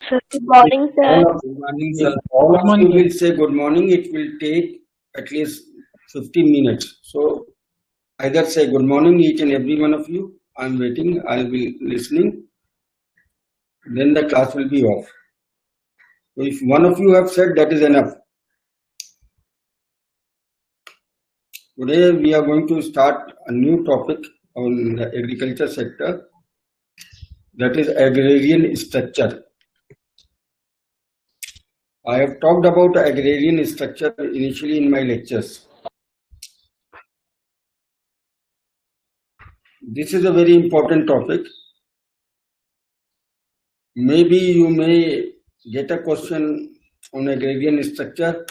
Good morning, sir. Good morning, sir. All of you will say good morning. It will take at least 15 minutes. So either say good morning, each and every one of you. I'm waiting. I'll be listening. Then the class will be off. So if one of you have said, that is enough. Today we are going to start a new topic on the agriculture sector, that is agrarian structure. I have talked about agrarian structure initially in my lectures. This is a very important topic. Maybe you may get a question on agrarian structure.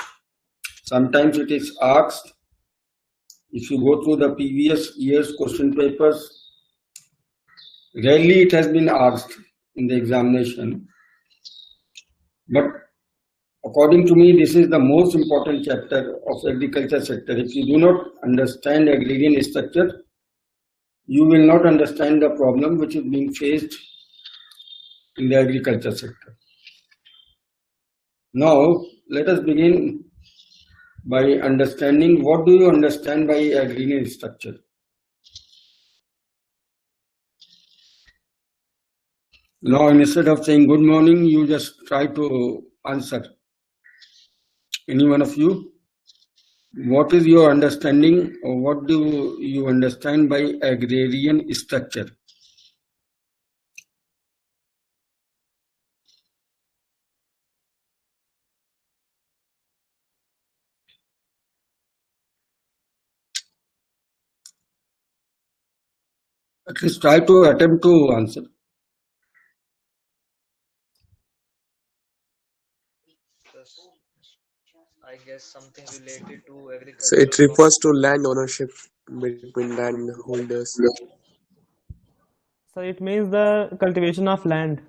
Sometimes it is asked. If you go through the previous year's question papers, rarely it has been asked in the examination. But according to me, this is the most important chapter of agriculture sector. If you do not understand agrarian structure, you will not understand the problem which is being faced in the agriculture sector. Now, let us begin by understanding what do you understand by agrarian structure. Now, instead of saying good morning, you just try to answer. Any one of you? What is your understanding, or what do you understand by agrarian structure? At least try to attempt to answer. I guess something related to agriculture. So it refers to land ownership between landholders. So it means the cultivation of land.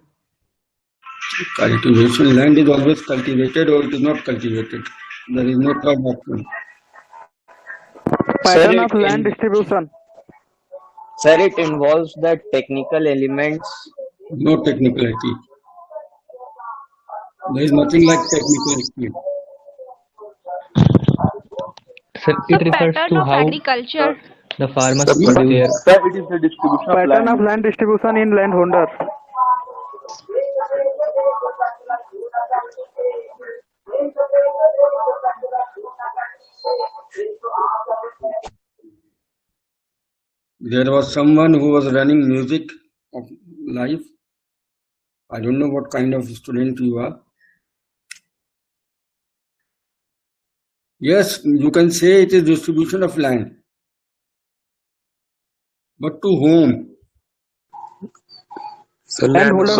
Cultivation. Land is always cultivated or it is not cultivated. There is no third option. Pattern of land distribution. Sir, it involves the technical elements. No technicality. There is nothing like technicality. Sir, it refers to how agriculture. the farmers put their Sir, it is the distribution pattern of land distribution in landholder. There was someone who was running music of life. I don't know what kind of student you are. Yes, you can say it is distribution of land. But to whom? So Landholders.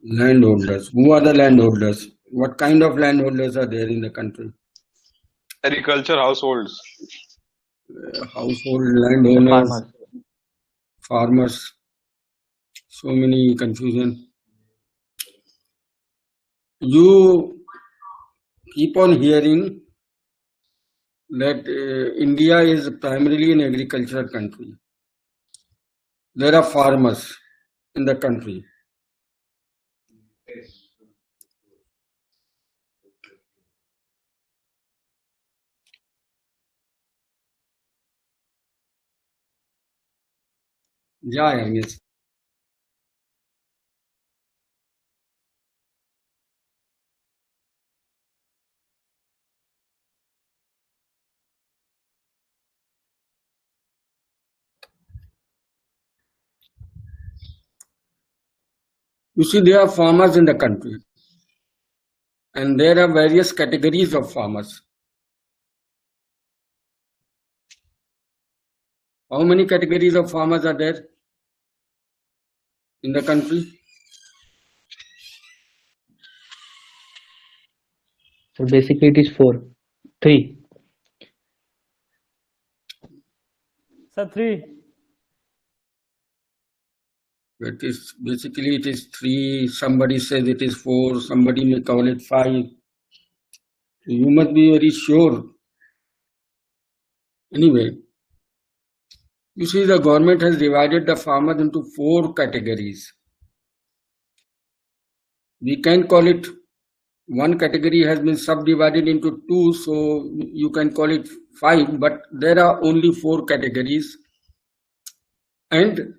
Landholders. Who are the landholders? What kind of landholders are there in the country? Agriculture households. Household landowners, farmers. So many confusion. You keep on hearing that India is primarily an agricultural country. There are farmers in the country. Yeah, yes. You see, there are farmers in the country, and there are various categories of farmers. How many categories of farmers are there in the country? so basically it is 3. So 3. It is basically it is 3. Somebody says it is 4. Somebody may call it 5. So you must be very sure. Anyway, you see, the government has divided the farmers into 4 categories. we can call it, one category has been subdivided into two, so you can call it 5, but there are only 4 categories. And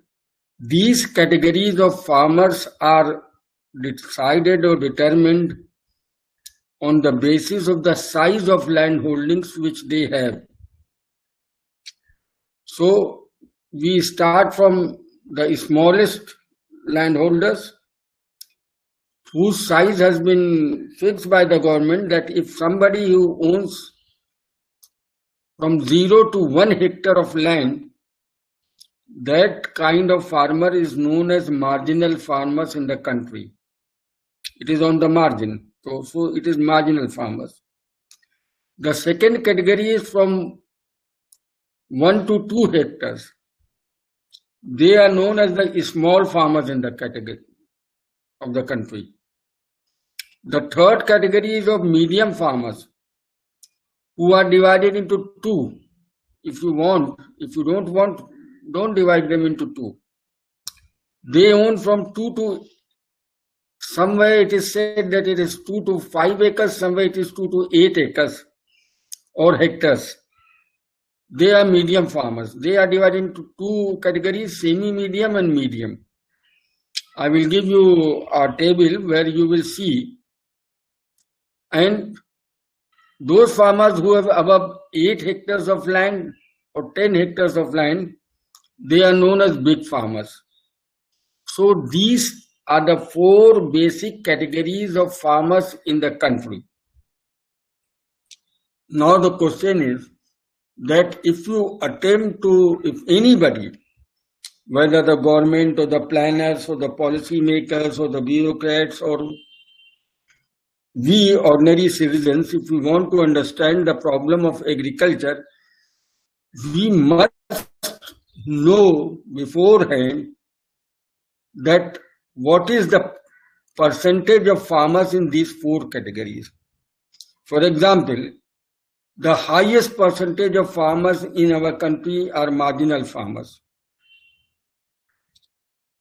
these categories of farmers are decided or determined on the basis of the size of land holdings which they have. So we start from the smallest landholders, whose size has been fixed by the government, that if somebody who owns from 0 to 1 hectare of land, that kind of farmer is known as marginal farmers in the country. It is on the margin, so it is marginal farmers. The second category is from 1 to 2 hectares. They are known as the small farmers in the category of the country. The third category is of medium farmers, who are divided into 2. If you want, if you don't want, don't divide them into 2. They own from 2 to, somewhere it is said that it is 2 to 5 acres, somewhere it is 2 to 8 acres or hectares. They are medium farmers. They are divided into 2 categories, semi-medium and medium. I will give you a table where you will see. And those farmers who have above 8 hectares of land or 10 hectares of land, they are known as big farmers. So these are the 4 basic categories of farmers in the country. Now the question is that if you attempt to, if anybody, whether the government or the planners or the policy makers or the bureaucrats or we ordinary citizens, if we want to understand the problem of agriculture, we must know beforehand that what is the percentage of farmers in these 4 categories. For example, the highest percentage of farmers in our country are marginal farmers.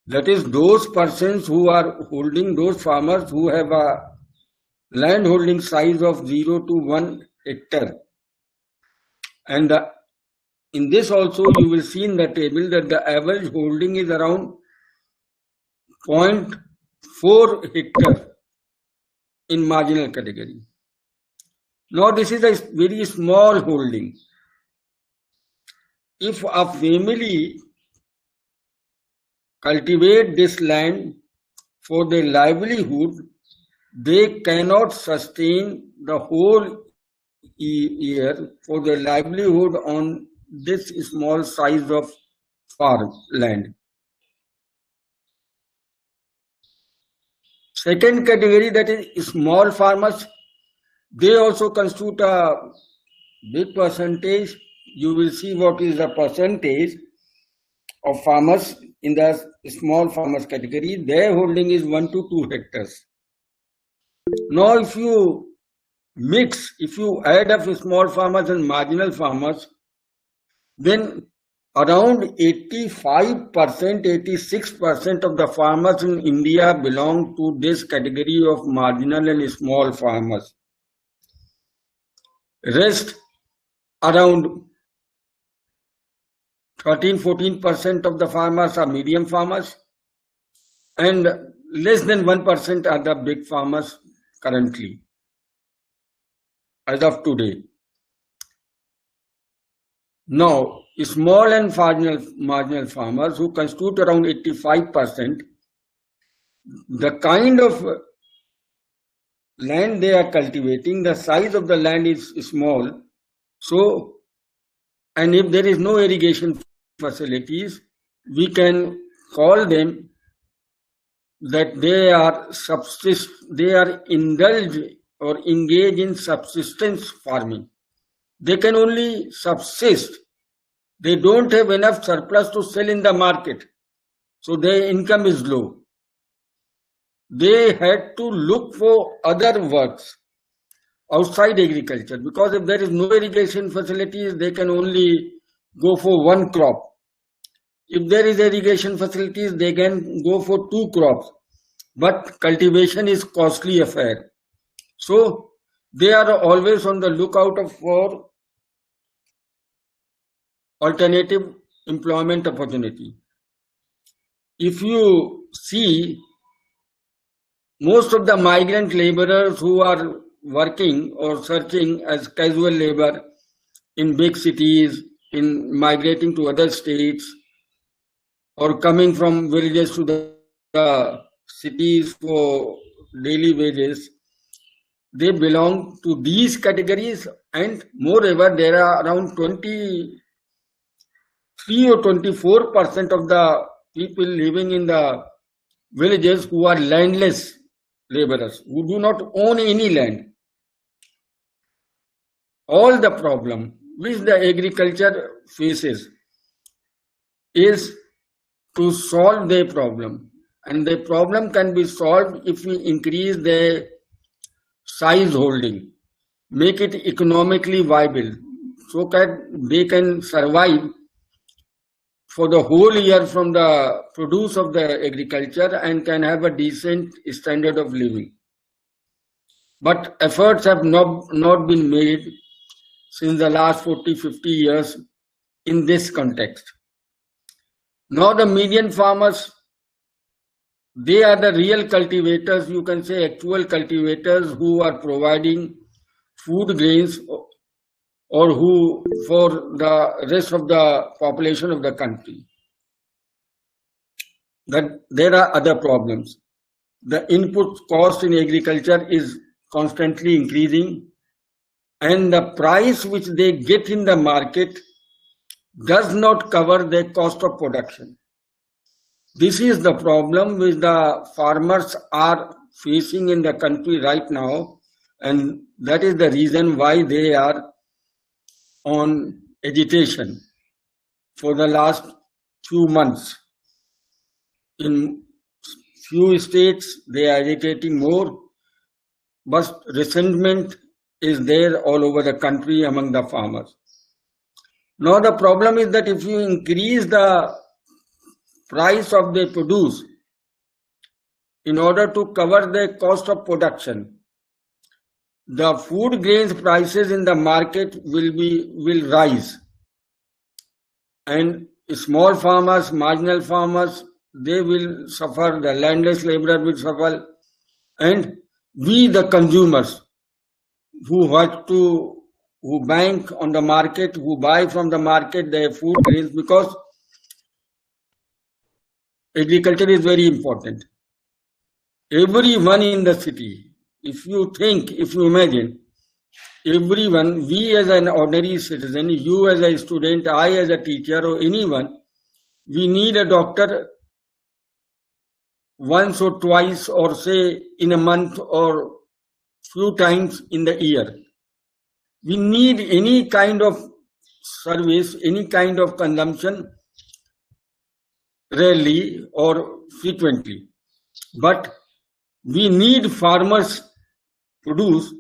That is, those persons who are holding, those farmers who have a land holding size of 0 to 1 hectare. And in this also you will see in the table that the average holding is around 0.4 hectare in marginal category. Now this is a very small holding. If a family cultivate this land for their livelihood, they cannot sustain the whole year for their livelihood on this small size of farm land. Second category, that is small farmers, they also constitute a big percentage. You will see what is the percentage of farmers in the small farmers category. Their holding is 1 to 2 hectares. Now if you mix, if you add up small farmers and marginal farmers, then around 85%, 86% of the farmers in India belong to this category of marginal and small farmers. Rest, around 13-14% of the farmers are medium farmers, and less than 1% are the big farmers currently, as of today. Now, small and marginal farmers, who constitute around 85%, the kind of land they are cultivating, the size of the land is small. So, and if there is no irrigation facilities, we can call them that they are indulged or engage in subsistence farming. They can only subsist. They don't have enough surplus to sell in the market, so their income is low. They had to look for other works outside agriculture, because if there is no irrigation facilities, they can only go for one crop. If there is irrigation facilities, they can go for 2 crops. but cultivation is costly affair. So they are always on the lookout for alternative employment opportunity. If you see, most of the migrant laborers who are working or searching as casual labor in big cities, in migrating to other states, or coming from villages to the cities for daily wages, they belong to these categories, and moreover, there are around 23 or 24% of the people living in the villages who are landless laborers, who do not own any land. All the problem which the agriculture faces is to solve their problem, and the problem can be solved if we increase their size holding, make it economically viable, so that they can survive for the whole year from the produce of the agriculture and can have a decent standard of living. But efforts have not been made since the last 40-50 years in this context. Now the median farmers, they are the real cultivators, you can say actual cultivators, who are providing food grains or who for the rest of the population of the country. That there are other problems. The input cost in agriculture is constantly increasing, and the price which they get in the market does not cover their cost of production. This is the problem which the farmers are facing in the country right now, and that is the reason why they are on agitation for the last few months. In few states, they are agitating more, but resentment is there all over the country among the farmers. Now the problem is that if you increase the price of the produce in order to cover the cost of production, the food grains prices in the market will rise, and small farmers, marginal farmers, they will suffer, the landless laborer will suffer, and we the consumers who bank on the market, who buy from the market their food grains, because agriculture is very important. Everyone in the city, if you imagine, everyone, we as an ordinary citizen, you as a student, I as a teacher, or anyone, we need a doctor once or twice, or say in a month, or few times in the year. We need any kind of service, any kind of consumption, rarely or frequently. But we need farmers produce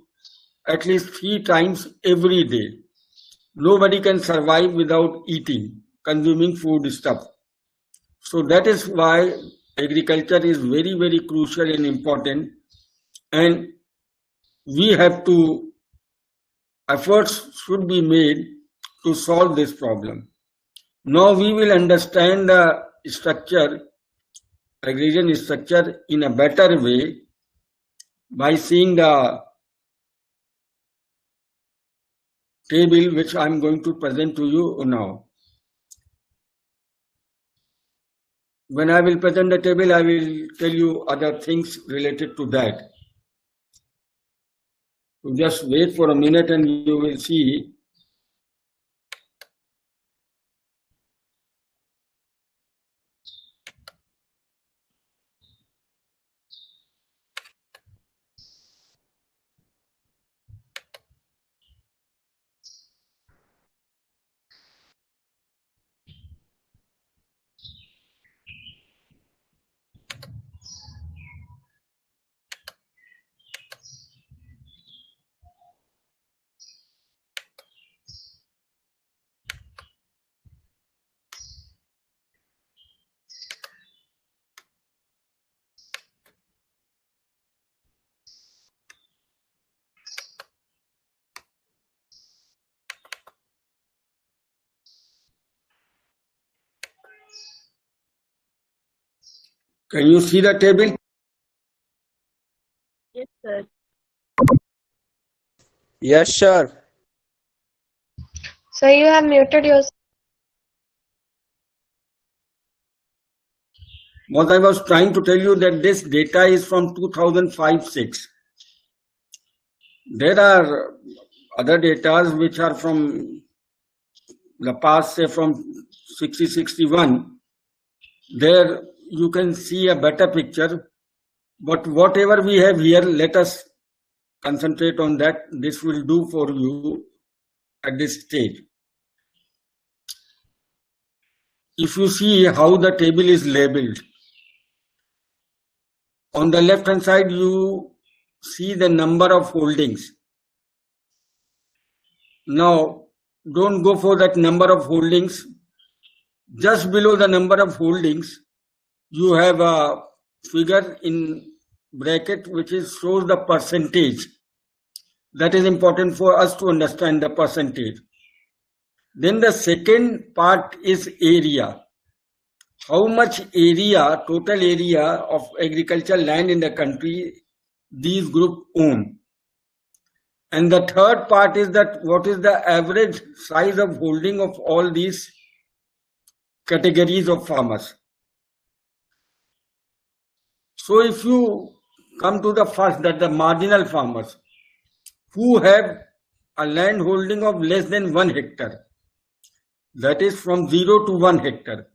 at least 3 times every day. Nobody can survive without eating, consuming food stuff. So that is why agriculture is very, very crucial and important, and we have to, efforts should be made to solve this problem. Now we will understand the structure, agrarian structure, in a better way by seeing the table which I am going to present to you now. When I will present the table, I will tell you other things related to that. So just wait for a minute and you will see. Can you see the table? Yes, sir. Yes, sir. So you have muted yourself. What I was trying to tell you that this data is from 2005-6. There are other data which are from the past, say from 60-61. There you can see a better picture. But whatever we have here, let us concentrate on that. This will do for you at this stage. If you see how the table is labeled, on the left hand side you see the number of holdings. Now don't go for that number of holdings. Just below the number of holdings you have a figure in bracket which shows the percentage. That is important for us to understand the percentage. Then the second part is area. How much area, total area of agricultural land in the country these groups own. And the third part is that what is the average size of holding of all these categories of farmers. So if you come to the first, that the marginal farmers who have a land holding of less than 1 hectare, that is from 0 to 1 hectare.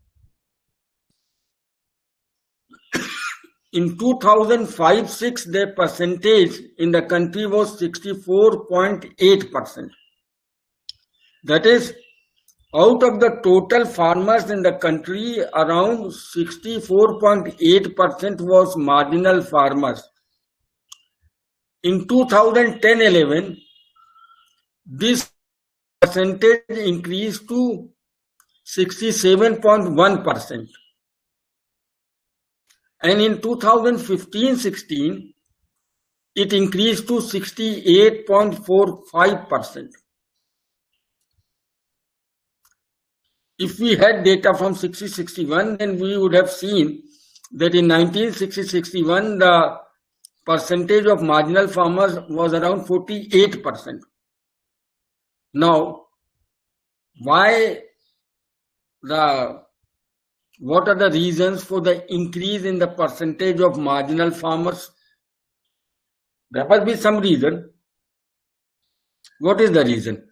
In 2005-6, their percentage in the country was 64.8%. That is, out of the total farmers in the country, around 64.8% was marginal farmers. In 2010-11, this percentage increased to 67.1%. And in 2015-16, it increased to 68.45%. If we had data from 60-61, then we would have seen that in 1960-61, the percentage of marginal farmers was around 48%. Now, what are the reasons for the increase in the percentage of marginal farmers? There must be some reason. What is the reason?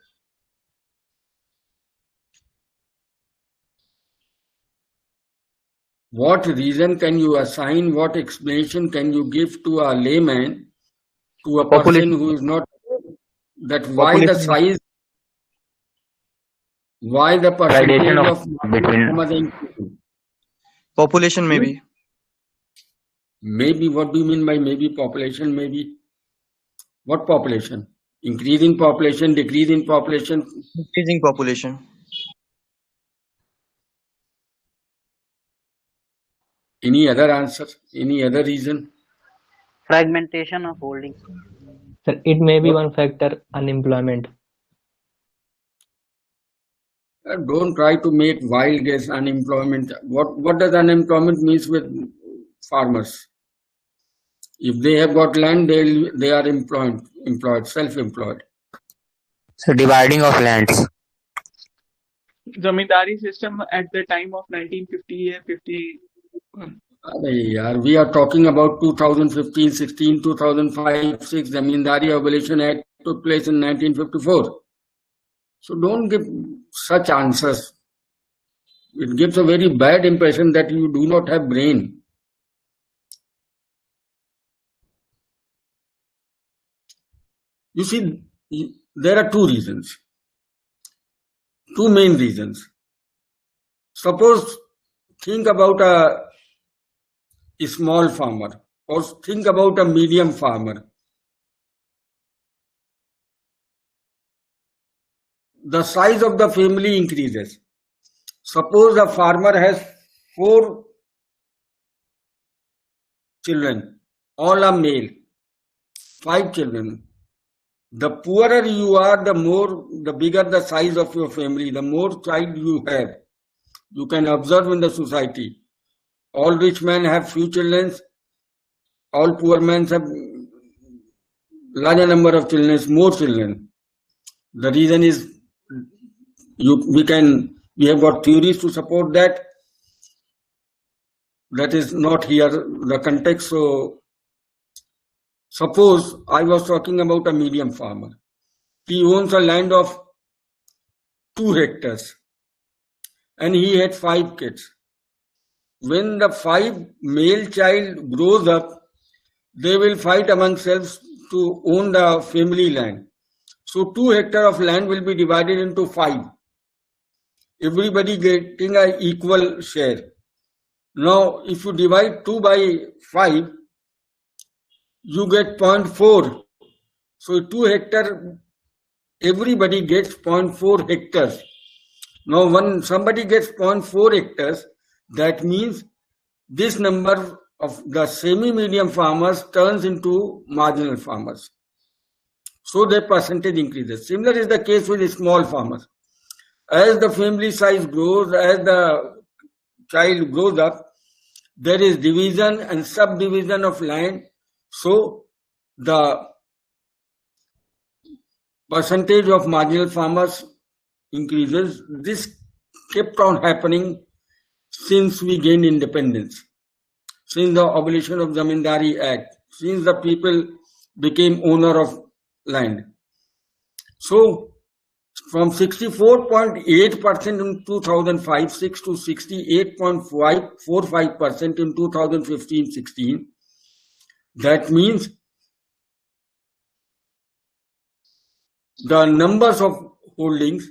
What reason can you assign? What explanation can you give to a layman, to a person who is not, that why the size, why the percentage of between population maybe. Maybe, what do you mean by maybe? Population maybe? What population? Increase in population, decrease in population? Increasing population. Any other answer? Any other reason? Fragmentation of holdings. Sir, it may be one factor, unemployment. Don't try to make wild guess unemployment. What does unemployment means with farmers? If they have got land, they are employed, self-employed. So dividing of lands. Zamindari system at the time of 1950 and 51. We are talking about 2015-16, 2005-6. Zamindari Abolition Act took place in 1954. So don't give such answers. It gives a very bad impression that you do not have brain. You see, there are two reasons. Two main reasons. Suppose, think about a small farmer or think about a medium farmer. The size of the family increases. Suppose a farmer has 4 children, all are male, 5 children. The poorer you are, the bigger the size of your family, the more child you have. You can observe in the society. all rich men have few children, all poor men have larger number of children, more children. The reason is we have got theories to support that. That is not here the context. So suppose I was talking about a medium farmer. He owns a land of 2 hectares and he had 5 kids. When the 5 male child grows up, they will fight among themselves to own the family land. So 2 hectares of land will be divided into 5. Everybody getting an equal share. Now, if you divide 2 by 5, you get 0.4. So 2 hectares, everybody gets 0.4 hectares. Now, when somebody gets 0.4 hectares, that means this number of the semi-medium farmers turns into marginal farmers. So their percentage increases. Similar is the case with the small farmers. As the family size grows, as the child grows up, there is division and subdivision of land. So the percentage of marginal farmers increases. This kept on happening since we gained independence, since the abolition of Zamindari Act, since the people became owner of land. So from 64.8% in 2005-6 to 68.45% in 2015-16. That means the numbers of holdings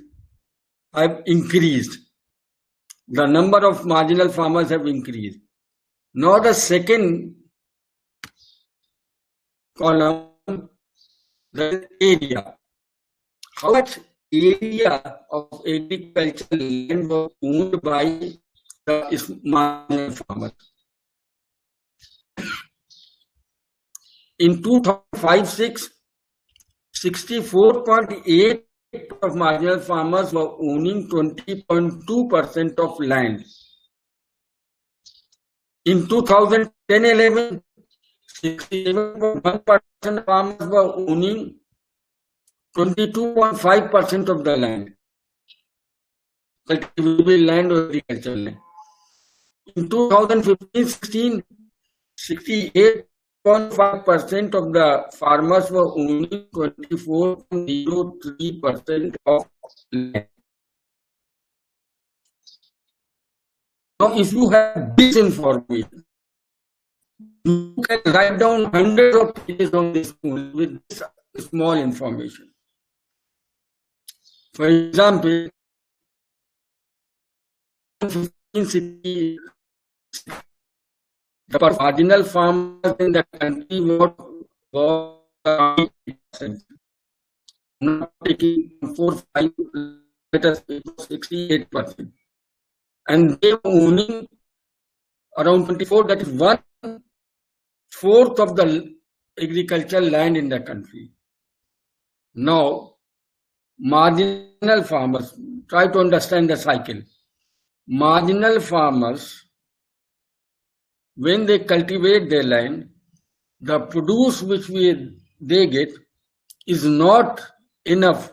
have increased. The number of marginal farmers have increased. Now the second column, the area. How much area of agricultural land was owned by the marginal farmers? In 2005-6, 64.8% of marginal farmers were owning 20.2% of land. In 2010-11, 67.1% of farmers were owning 22.5% of the land, cultivable land or agricultural land. In 2015-16, 68.5% of the farmers were owning 24.03% of land. Now, if you have this information, you can write down hundreds of pages on this with this small information. For example, the marginal farmers in the country were around 8%, not taking 4-5, let us say 68%, and they were owning around 24. That is 1/4 of the agricultural land in the country. Now, marginal farmers, try to understand the cycle. Marginal farmers, when they cultivate their land, the produce which they get is not enough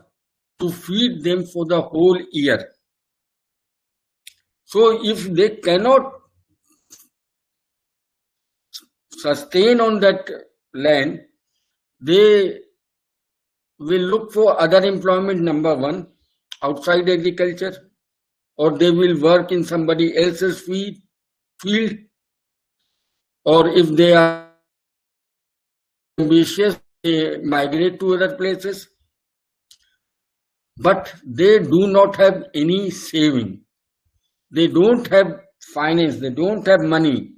to feed them for the whole year. So if they cannot sustain on that land, they will look for other employment, number one, outside agriculture, or they will work in somebody else's field, or if they are ambitious, they migrate to other places. But they do not have any saving. They don't have finance, they don't have money.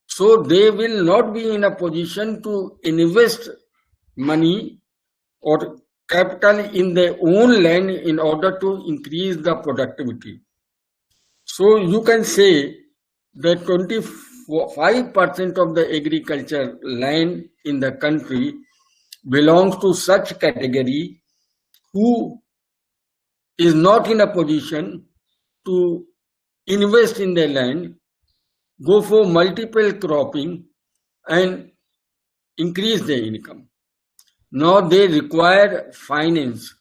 So they will not be in a position to invest money or capital in their own land in order to increase the productivity. So you can say that 25% of the agriculture land in the country belongs to such category who is not in a position to invest in their land go for multiple cropping and increase their income. Now they require finance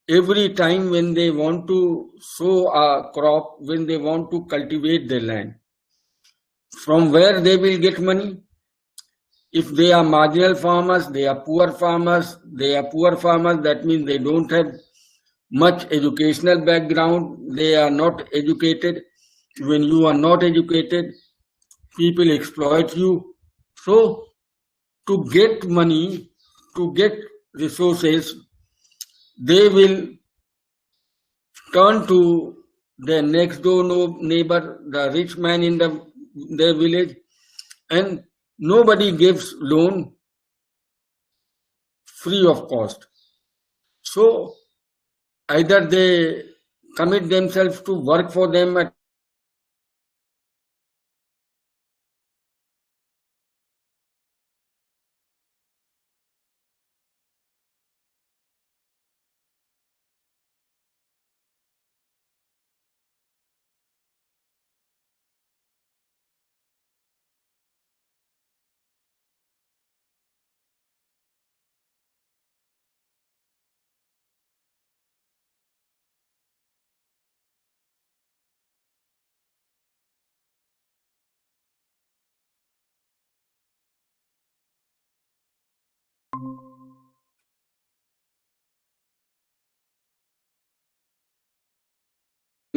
every time when they want to sow a crop, when they want to cultivate their land. From where they will get money? If they are marginal farmers, they are poor farmers. They are poor farmers, that means they don't have much educational background. They are not educated. When you are not educated, people exploit you. So to get money, to get resources, they will turn to their next door neighbor, the rich man in their village, and nobody gives loan free of cost. So either they commit themselves to work for them at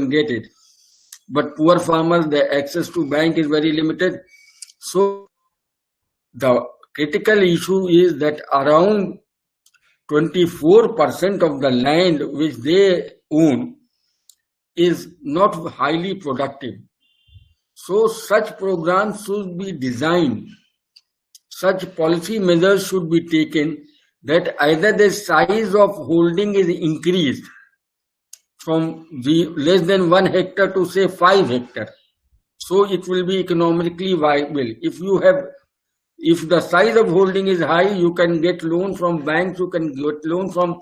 get it. But poor farmers, their access to bank is very limited. So the critical issue is that around 24% of the land which they own is not highly productive. So such programs should be designed, such policy measures should be taken that either the size of holding is increased from less than 1 hectare to say 5 hectare. So it will be economically viable. If the size of holding is high, you can get loan from banks, you can get loan from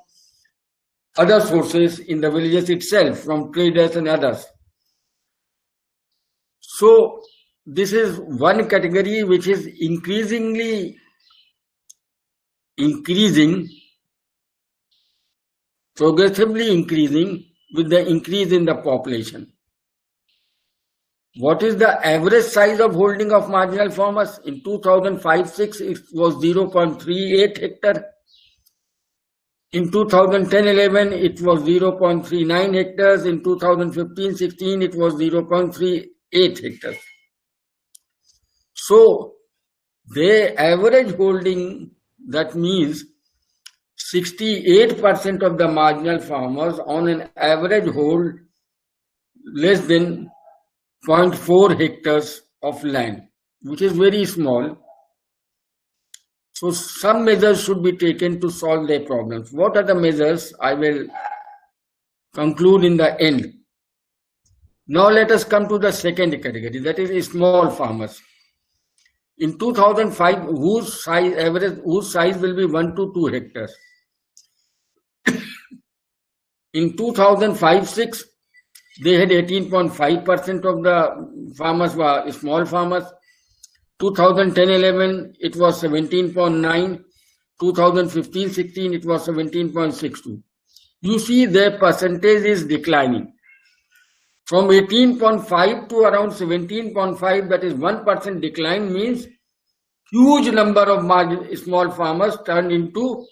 other sources in the villages itself, from traders and others. So this is one category which is progressively increasing with the increase in the population. What is the average size of holding of marginal farmers? In 2005-06, it was 0.38 hectare. In 2010-11, it was 0.39 hectares. In 2015-16, it was 0.38 hectares. So, their average holding, that means 68% of the marginal farmers on an average hold less than 0.4 hectares of land, which is very small. So some measures should be taken to solve their problems. What are the measures? I will conclude in the end. Now let us come to the second category, that is small farmers. In 2005, whose size will be 1 to 2 hectares. In 2005-06, they had 18.5% of the farmers were small farmers. 2010-11, it was 17.9. 2015-16, it was 17.62. You see their percentage is declining. From 18.5 to around 17.5, that is 1% decline, means huge number of small farmers turned into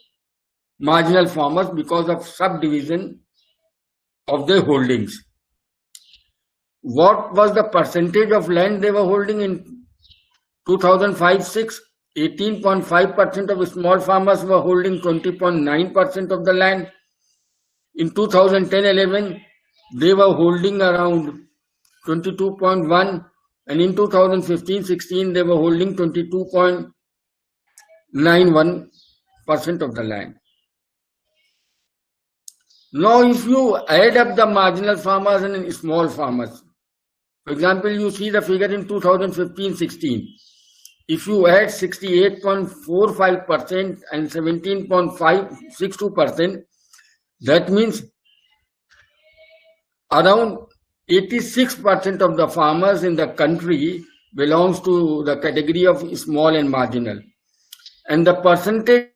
marginal farmers because of subdivision of their holdings. What was the percentage of land they were holding in 2005-06? 18.5% of small farmers were holding 20.9% of the land. In 2010-11, they were holding around 22.1, and in 2015-16, they were holding 22.91% of the land. Now, if you add up the marginal farmers and small farmers, for example, you see the figure in 2015-16. If you add 68.45% and 17.562%, that means around 86% of the farmers in the country belongs to the category of small and marginal. And the percentage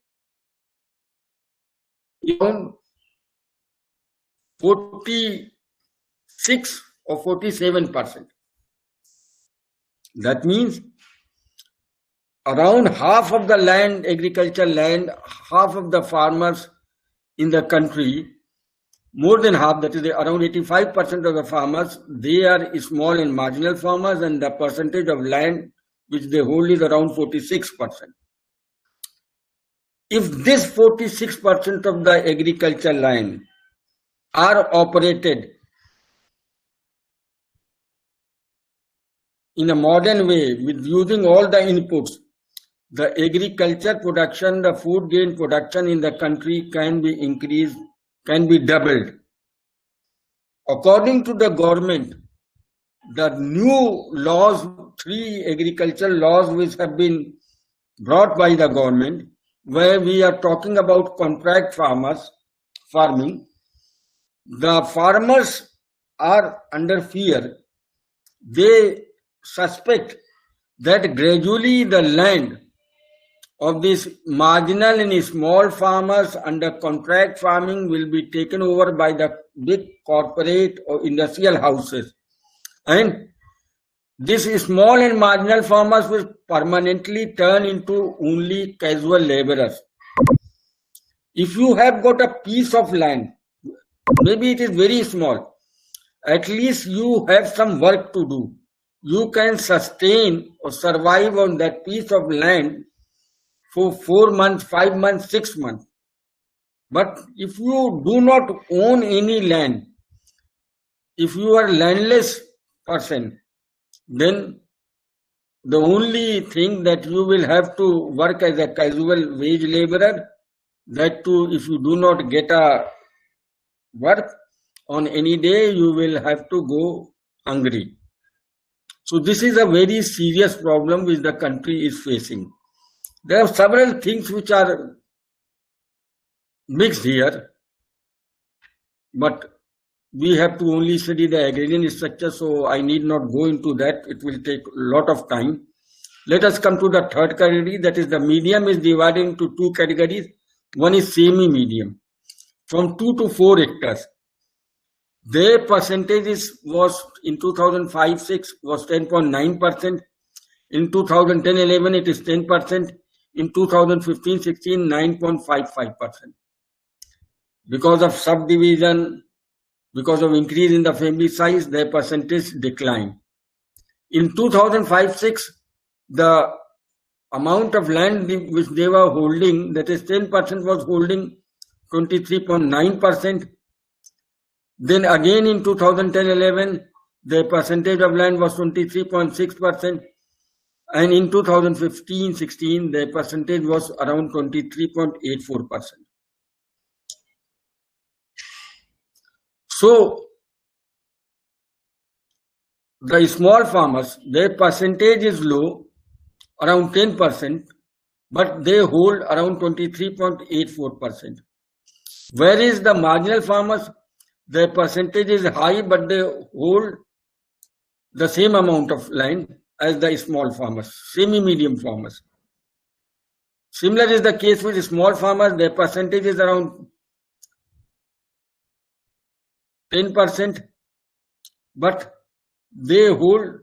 is around 46 or 47%. That means around half of the land, agricultural land, half of the farmers in the country, more than half, that is around 85% of the farmers, they are small and marginal farmers, and the percentage of land which they hold is around 46%. If this 46% of the agricultural land are operated in a modern way with using all the inputs, the agriculture production, the food grain production in the country can be increased, can be doubled. According to the government, the new laws, 3 agricultural laws which have been brought by the government, where we are talking about contract farming, the farmers are under fear. They suspect that gradually the land of these marginal and small farmers under contract farming will be taken over by the big corporate or industrial houses. And these small and marginal farmers will permanently turn into only casual laborers. If you have got a piece of land, maybe it is very small, at least you have some work to do. You can sustain or survive on that piece of land for 4 months, 5 months, 6 months. But if you do not own any land, if you are a landless person, then the only thing that you will have to work as a casual wage laborer, that too if you do not get a work on any day, you will have to go hungry. So this is a very serious problem which the country is facing. There are several things which are mixed here, but we have to only study the agrarian structure, so I need not go into that. It will take a lot of time. Let us come to the third category, that is the medium is divided into 2 categories. One is semi-medium, from 2 to 4 hectares. Their percentage was in 2005-06 was 10.9%. In 2010-11 it is 10%. In 2015-16 9.55%. Because of subdivision, because of increase in the family size, their percentage declined. In 2005-06, the amount of land which they were holding, that is 10% was holding 23.9%. Then again in 2010-11, the percentage of land was 23.6%. And in 2015-16, the percentage was around 23.84%. So, the small farmers, their percentage is low, around 10%, but they hold around 23.84%. Whereas the marginal farmers, their percentage is high, but they hold the same amount of land as the small farmers, semi-medium farmers. Similar is the case with small farmers, their percentage is around 10%, but they hold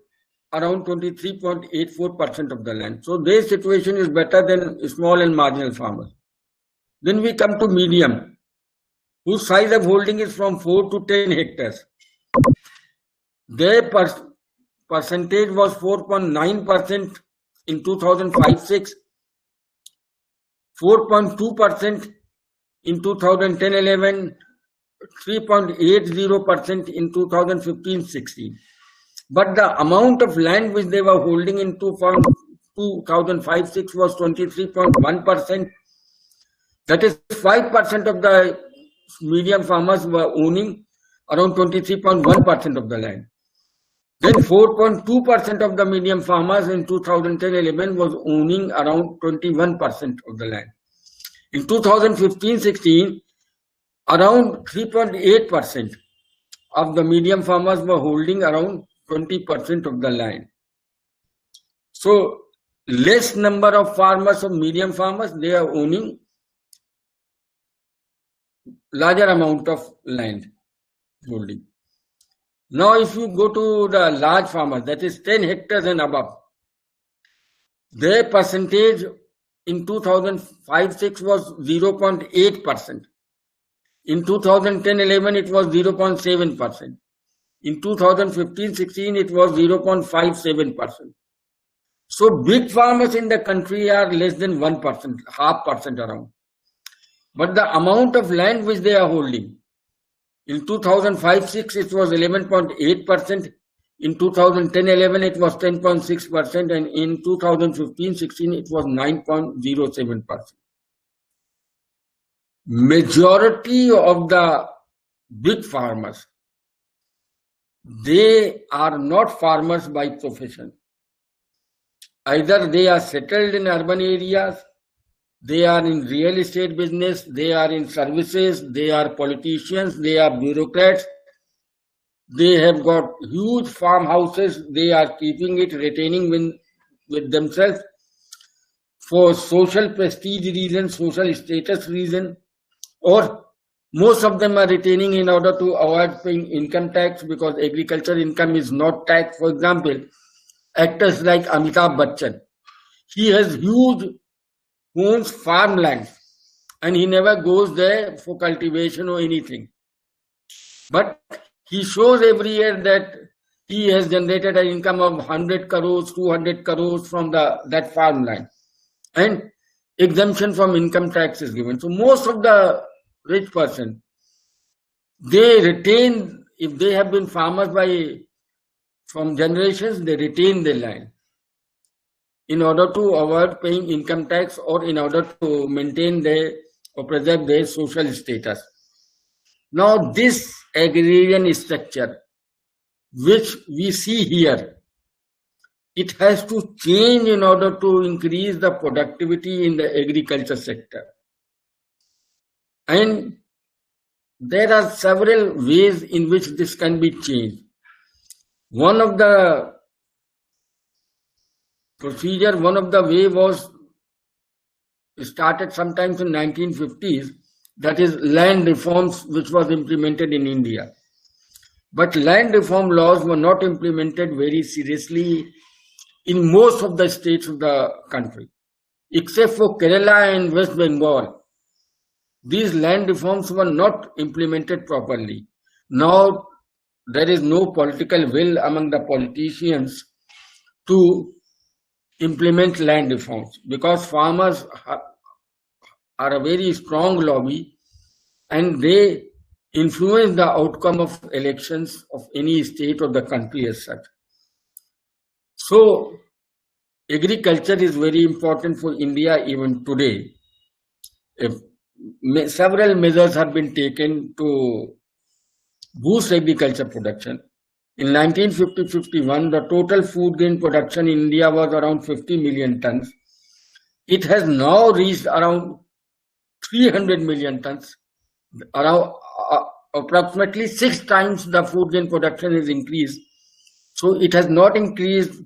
around 23.84% of the land. So their situation is better than small and marginal farmers. Then we come to medium, whose size of holding is from 4 to 10 hectares. Their percentage was 4.9% in 2005-06, 4.2% in 2010-11, 3.80% in 2015-16. But the amount of land which they were holding in 2005-06 was 23.1%. That is 5% of the medium farmers were owning around 23.1% of the land. Then 4.2% of the medium farmers in 2010-11 was owning around 21% of the land. In 2015-16, around 3.8%. of the medium farmers were holding around 20% of the land. So less number of farmers of medium farmers, they are owning larger amount of land holding. Now if you go to the large farmers, that is 10 hectares and above, their percentage in 2005-06 was 0.8%. In 2010-11 it was 0.7%. In 2015-16 it was 0.57%. So big farmers in the country are less than 1%, 0.5% around. But the amount of land which they are holding, in 2005-06 it was 11.8%, in 2010-11 it was 10.6%, and in 2015-16 it was 9.07%. Majority of the big farmers, they are not farmers by profession. Either they are settled in urban areas, they are in real estate business, they are in services, they are politicians, they are bureaucrats, they have got huge farmhouses, they are keeping it, retaining with themselves for social prestige reasons, social status reason, or most of them are retaining in order to avoid paying income tax, because agriculture income is not taxed. For example, actors like Amitabh Bachchan, he has huge, owns farmland, and he never goes there for cultivation or anything. But he shows every year that he has generated an income of 100 crores, 200 crores from that farmland, and exemption from income tax is given. So most of the rich person, they retain, if they have been farmers from generations, they retain their land in order to avoid paying income tax, or in order to maintain or preserve their social status. Now this agrarian structure which we see here, it has to change in order to increase the productivity in the agriculture sector. And there are several ways in which this can be changed. One of the procedure, one of the way was started sometimes in 1950s, that is land reforms which was implemented in India. But land reform laws were not implemented very seriously in most of the states of the country, except for Kerala and West Bengal. These land reforms were not implemented properly. Now there is no political will among the politicians to implement land reforms, because farmers are a very strong lobby and they influence the outcome of elections of any state or the country as such. So agriculture is very important for India even today. Several measures have been taken to boost agriculture production. In 1950-51, the total food grain production in India was around 50 million tons. It has now reached around 300 million tons. Around approximately 6 times the food grain production is increased. So it has not increased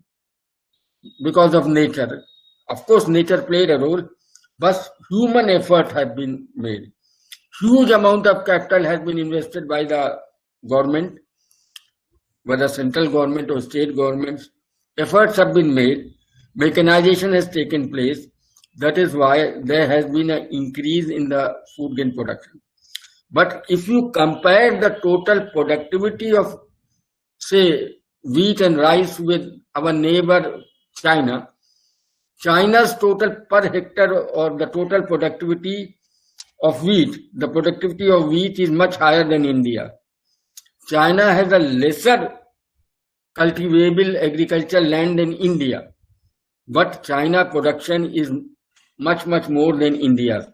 because of nature. Of course, nature played a role, but human effort has been made. Huge amount of capital has been invested by the government, whether central government or state governments. Efforts have been made. Mechanization has taken place. That is why there has been an increase in the food grain production. But if you compare the total productivity of, say, wheat and rice with our neighbor China, China's total per hectare or the total productivity of wheat, the productivity of wheat is much higher than India. China has a lesser cultivable agricultural land than India, but China production is much more than India's.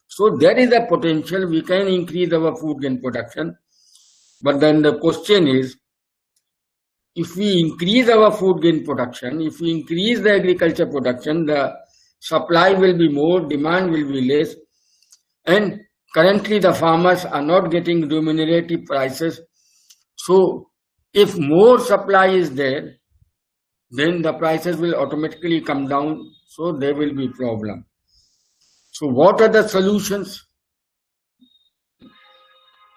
So there is a potential, we can increase our food grain production. But then the question is, if we increase our food grain production, if we increase the agriculture production, the supply will be more, demand will be less. And currently the farmers are not getting remunerative prices. So if more supply is there, then the prices will automatically come down, so there will be problem. So what are the solutions?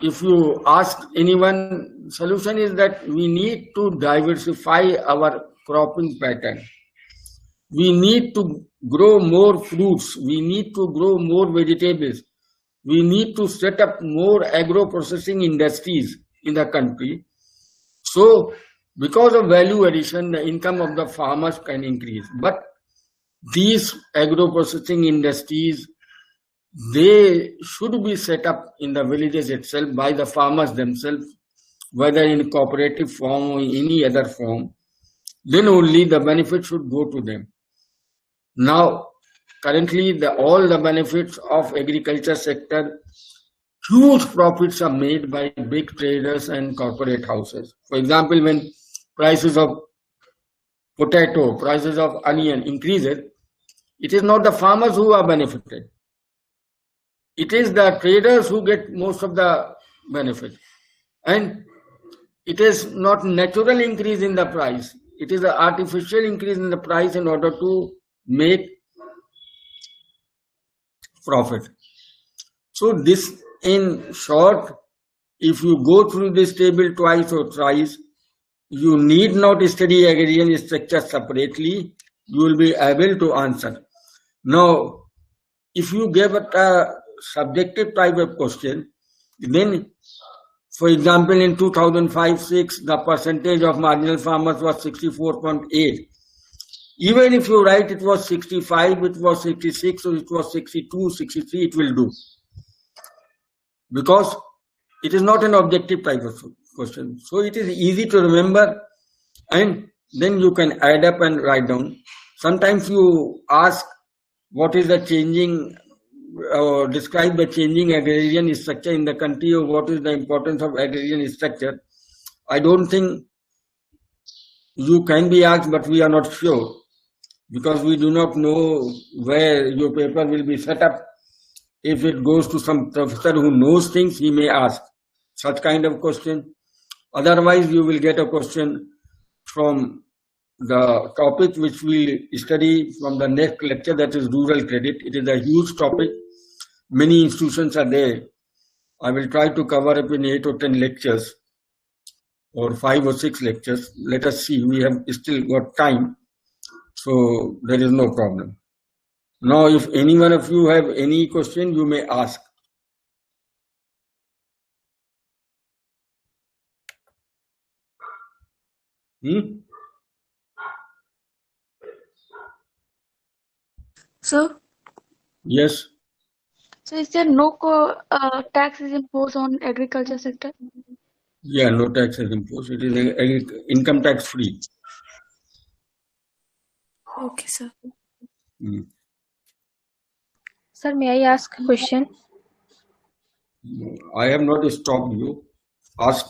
If you ask anyone, solution is that we need to diversify our cropping pattern. We need to grow more fruits. We need to grow more vegetables. We need to set up more agro-processing industries in the country. So because of value addition, the income of the farmers can increase. But these agro-processing industries, they should be set up in the villages itself by the farmers themselves, whether in cooperative form or any other form. Then only the benefit should go to them. Now, currently, all the benefits of agriculture sector, huge profits are made by big traders and corporate houses. For example, when prices of potato, prices of onion increases, it is not the farmers who are benefited. It is the traders who get most of the benefit. And it is not natural increase in the price. It is an artificial increase in the price in order to make profit. So this, in short, if you go through this table twice or thrice, you need not study agrarian structure separately. You will be able to answer. Now, if you give it a subjective type of question, then, for example, in 2005-06, the percentage of marginal farmers was 64.8. Even if you write it was 65, it was 66, or it was 62, 63, it will do. Because it is not an objective type of question. So it is easy to remember, and then you can add up and write down. Sometimes you ask what is the changing, or describe the changing agrarian structure in the country, or what is the importance of agrarian structure. I don't think you can be asked, but we are not sure, because we do not know where your paper will be set up. If it goes to some professor who knows things, he may ask such kind of question. Otherwise, you will get a question from the topic which we study from the next lecture, that is rural credit. It is a huge topic. Many institutions are there. I will try to cover up in 8 or 10 lectures, or 5 or 6 lectures. Let us see, we have still got time, so there is no problem. Now, if any one of you have any question, you may ask. Sir, Yes. so is there no tax is imposed on agriculture sector? Yeah, no tax is imposed. It is income tax free. Okay, sir. Sir, may I ask a question? I have not stopped you. Ask.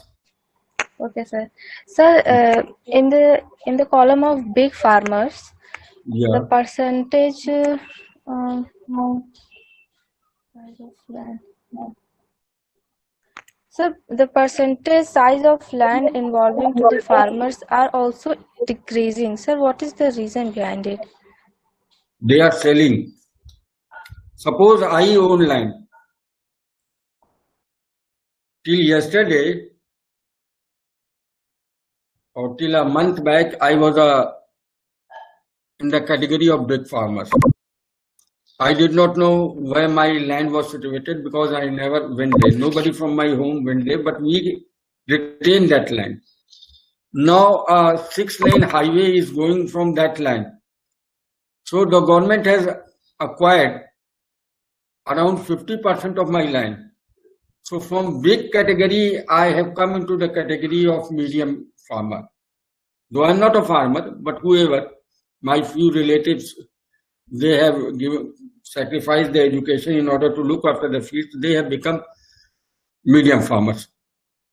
Okay, sir. Sir, in the column of big farmers, Yeah. the percentage sir, the percentage size of land involving to the farmers are also decreasing. Sir, what is the reason behind it? They are selling. Suppose I own land. Till yesterday, or till a month back, I was in the category of big farmers. I did not know where my land was situated because I never went there. Nobody from my home went there, but we retained that land. Now a 6-lane highway is going from that land. So the government has acquired around 50% of my land. So from big category, I have come into the category of medium farmer. Though I am not a farmer, but whoever, my few relatives, they have sacrificed their education in order to look after the fields. They have become medium farmers.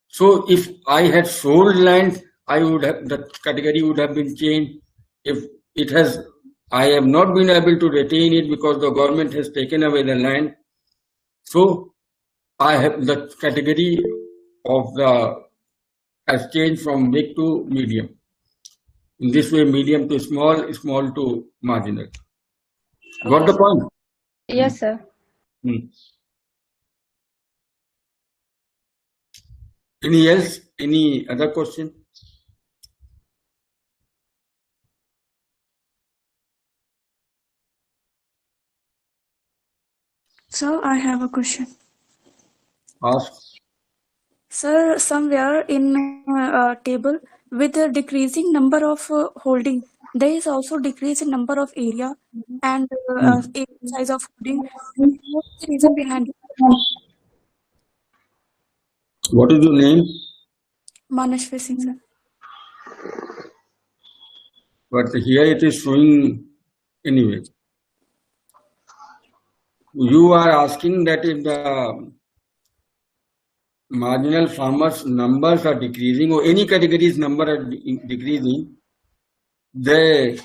So if I had sold land, the category would have been changed. If it has, I have not been able to retain it because the government has taken away the land. So I have the category of the has changed from big to medium. In this way, medium to small, small to marginal. Got the point? Yes, sir. Any else? Any other question? Sir, I have a question. Ask. Sir, somewhere in a table with a decreasing number of holding, there is also decrease in number of area and area size of holding. What's the reason behind it? What is your name? Manashvi Singh, sir. But here it is showing anyway. You are asking that if the marginal farmers numbers are decreasing or any categories number are decreasing, the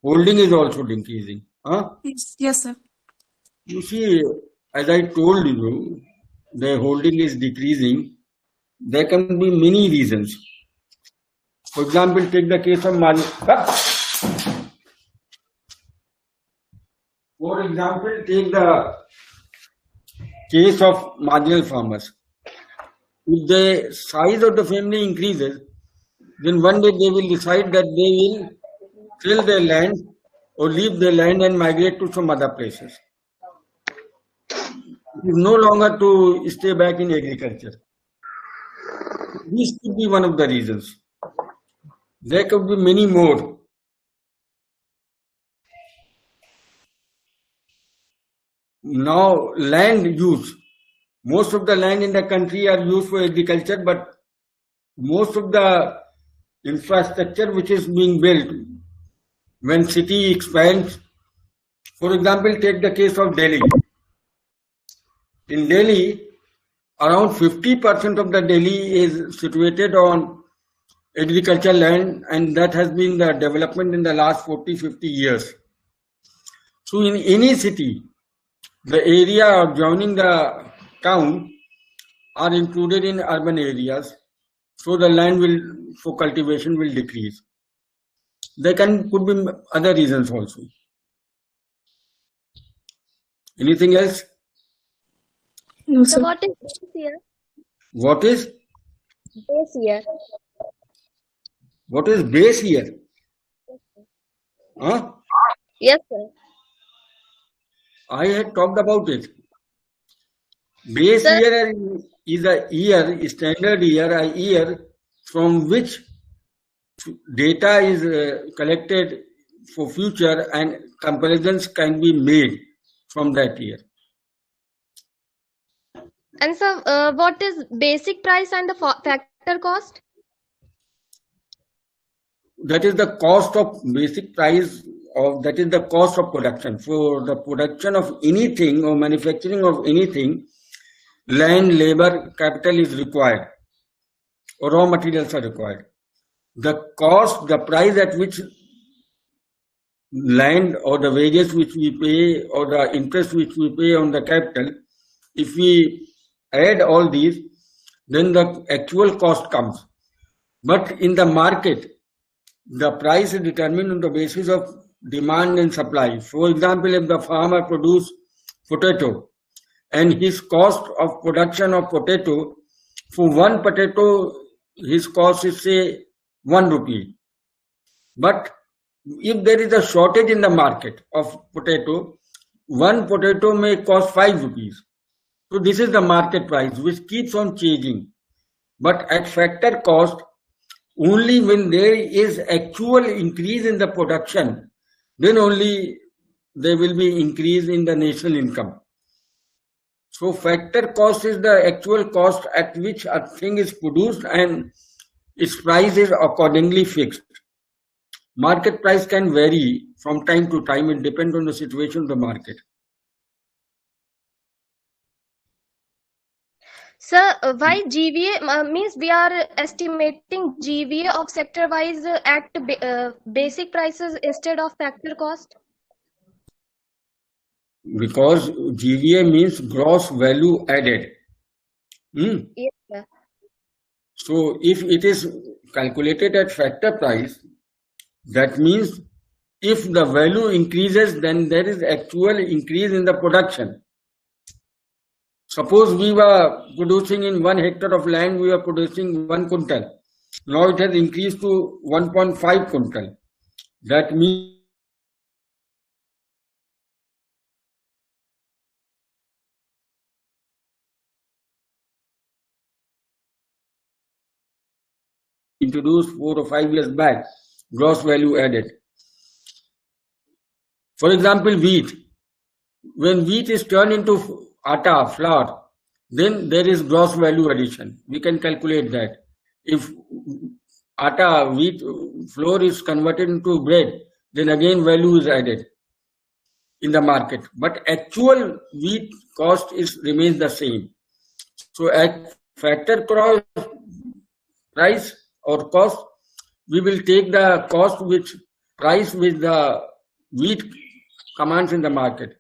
holding is also decreasing. Huh? Yes, sir. You see, as I told you, the holding is decreasing. There can be many reasons. For example, take the case of For example, take the case of marginal farmers. If the size of the family increases, then one day they will decide that they will sell their land or leave their land and migrate to some other places. It is no longer to stay back in agriculture. This could be one of the reasons. There could be many more. Now, land use. Most of the land in the country are used for agriculture, but most of the infrastructure which is being built when city expands, for example, take the case of Delhi. In Delhi, around 50% of the Delhi is situated on agricultural land, and that has been the development in the last 40-50 years. So in any city, the area adjoining the town are included in urban areas, so the land for cultivation will decrease. There could be other reasons also. Anything else? No, So sir. what is base year? What is? Base year. What is base year? Huh? Yes, sir. I had talked about it. Base Sir. year is a year, standard year, a year from which data is collected for future and comparisons can be made from that year. And so, what is basic price and the factor cost? That is the cost of basic price of, that is the cost of production. For the production of anything or manufacturing of anything, land, labor, capital is required or raw materials are required. The cost, the price at which land or the wages which we pay or the interest which we pay on the capital, if we add all these, then the actual cost comes. But in the market, the price is determined on the basis of demand and supply. For example, if the farmer produces potato and his cost of production of potato, for one potato, his cost is say 1 rupee. But if there is a shortage in the market of potato, one potato may cost 5 rupees. So this is the market price which keeps on changing. But at factor cost, only when there is actual increase in the production, then only there will be increase in the national income. So factor cost is the actual cost at which a thing is produced and its price is accordingly fixed. Market price can vary from time to time. It depends on the situation of the market. Sir, why GVA means we are estimating GVA of sector wise at basic prices instead of factor cost? Because GVA means gross value added. Yes, sir. So if it is calculated at factor price, that means if the value increases, then there is actual increase in the production. Suppose we were producing in 1 hectare of land, we were producing 1 quintal. Now it has increased to 1.5 quintal. That means introduced 4 or 5 years back, gross value added. For example, wheat. When wheat is turned into atta, flour, then there is gross value addition. We can calculate that. If atta, wheat flour is converted into bread, then again value is added in the market. But actual wheat cost remains the same. So at factor price or cost, we will take the cost which price with the wheat commands in the market.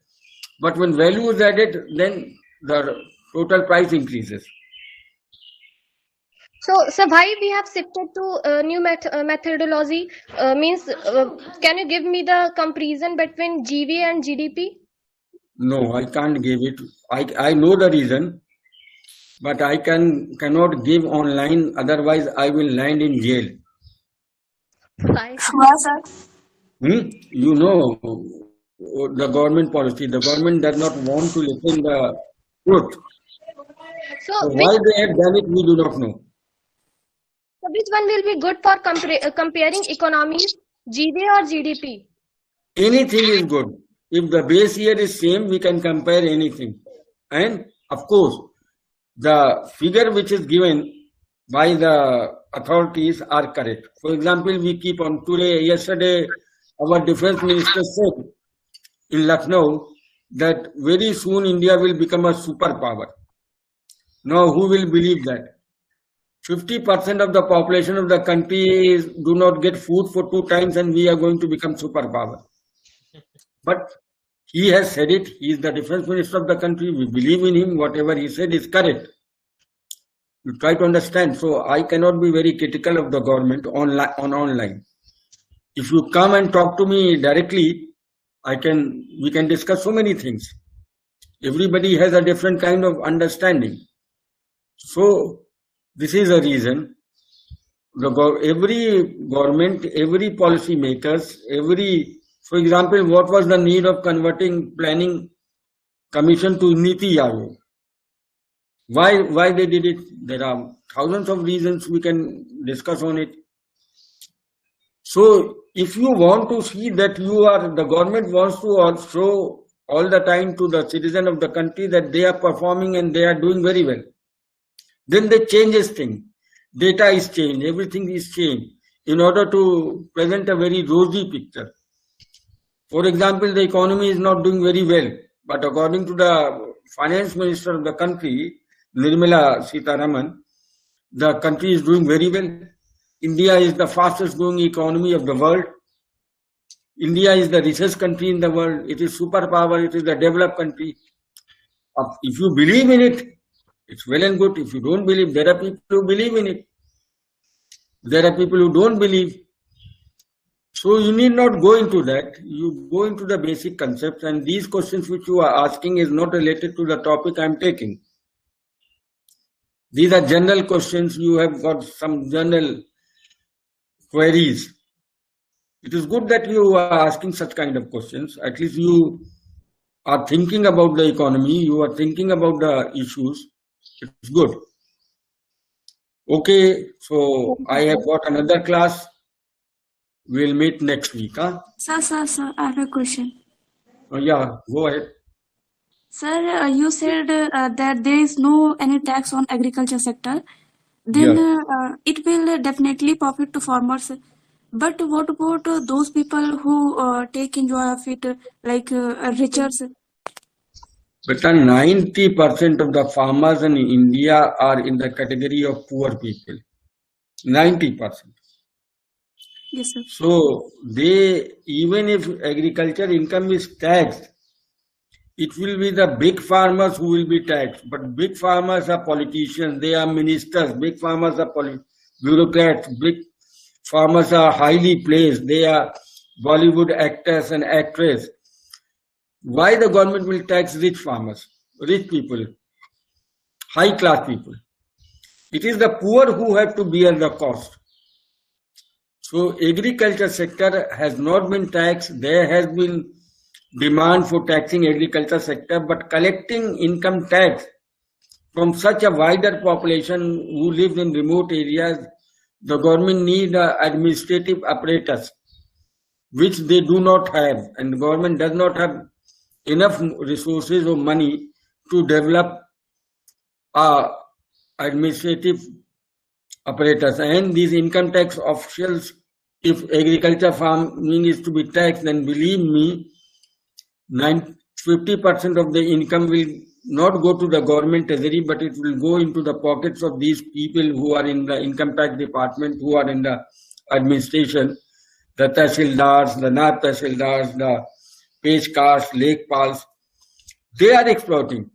But when value is added, then the total price increases. So why we have shifted to new methodology? Can you give me the comparison between GVA and GDP? No, I can't give it. I know the reason, but I cannot give online. Otherwise, I will land in jail. Why? You know the government policy. The government does not want to listen the truth. So why they have done it, we do not know. So which one will be good for comparing economies, GVA or GDP? Anything is good. If the base year is same, we can compare anything. And of course, the figure which is given by the authorities are correct. For example, we keep on yesterday, our defense minister said in Lucknow that very soon India will become a superpower. Now, who will believe that? 50% of the population of the country do not get food for 2 times, and we are going to become superpower. But he has said it. He is the defense minister of the country. We believe in him. Whatever he said is correct. You try to understand. So I cannot be very critical of the government online. If you come and talk to me directly, we can discuss so many things. Everybody has a different kind of understanding. So this is a reason. Every government, every policy makers, for example, what was the need of converting planning commission to Niti Aayog? Why they did it? There are thousands of reasons we can discuss on it. So if you want to see that the government wants to show all the time to the citizen of the country that they are performing and they are doing very well, then they change things. Data is changed, everything is changed in order to present a very rosy picture. For example, the economy is not doing very well, but according to the finance minister of the country, Nirmala Sitharaman, the country is doing very well. India is the fastest growing economy of the world. India is the richest country in the world. It is superpower. It is a developed country. If you believe in it, it's well and good. If you don't believe, there are people who believe in it. There are people who don't believe. So you need not go into that. You go into the basic concepts, and these questions which you are asking is not related to the topic I am taking. These are general questions. You have got some general queries. It is good that you are asking such kind of questions. At least you are thinking about the economy. You are thinking about the issues. It's good. Okay, so I have got another class. We'll meet next week. Huh? Sir, I have a question. Yeah, go ahead. Sir, you said that there is no any tax on agriculture sector. Then it will definitely profit to farmers. But what about those people who take enjoy of it, like richers? But 90% of the farmers in India are in the category of poor people. 90%. Yes, sir. So even if agriculture income is taxed, it will be the big farmers who will be taxed. But big farmers are politicians, they are ministers, big farmers are bureaucrats, big farmers are highly placed, they are Bollywood actors and actresses. Why the government will tax rich farmers, rich people, high class people? It is the poor who have to bear the cost. So agriculture sector has not been taxed. There has been demand for taxing agriculture sector, but collecting income tax from such a wider population who lives in remote areas, the government need an administrative apparatus, which they do not have, and the government does not have enough resources or money to develop administrative apparatus. And these income tax officials, if agriculture farming is to be taxed, then believe me, 50% of the income will not go to the government treasury, but it will go into the pockets of these people who are in the income tax department, who are in the administration, the Tahsildars, the Naib Tahsildars, the Peshkars, Lekpals. They are exploiting.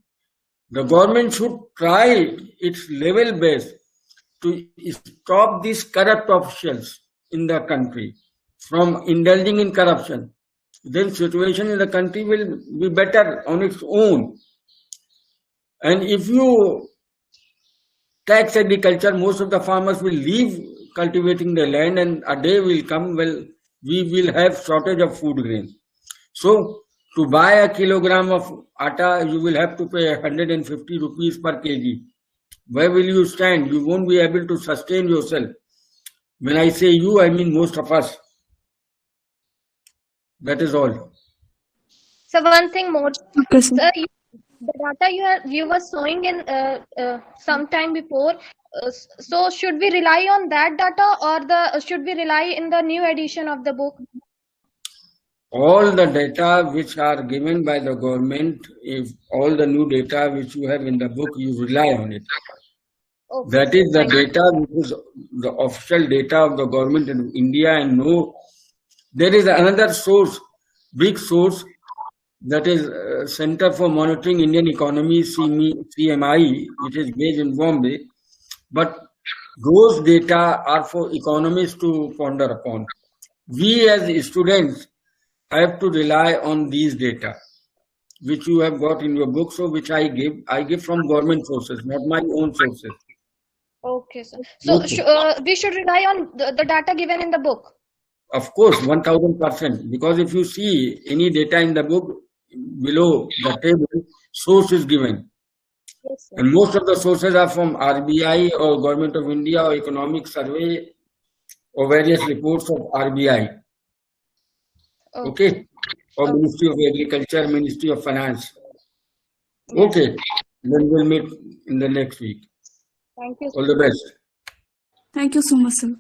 The government should try its level best to stop these corrupt officials in the country from indulging in corruption. Then situation in the country will be better on its own. And if you tax agriculture, most of the farmers will leave cultivating the land, and a day will come when we will have shortage of food grain. So to buy a kilogram of atta, you will have to pay 150 rupees per kg. Where will you stand? You won't be able to sustain yourself. When I say you, I mean most of us. That is all. So one thing more. Okay, sir. Sir, the data you were showing in some time before. So should we rely on that data, or should we rely in the new edition of the book? All the data which are given by the government, if all the new data which you have in the book, you rely on it. Okay. That is the data which is the official data of the government in India, and no, there is another source, big source, that is Center for Monitoring Indian Economy, CMI, which is based in Bombay. But those data are for economists to ponder upon. We as students have to rely on these data, which you have got in your book, so which I give from government sources, not my own sources. Okay, sir. So Okay. we should rely on the data given in the book. Of course, 1000%, because if you see any data in the book, below the table, source is given. Yes, sir. And most of the sources are from RBI or Government of India or Economic Survey or various reports of RBI. Okay? Or Ministry of Agriculture, Ministry of Finance. Okay. Then we'll meet in the next week. Thank you. All the best. Thank you so much, sir.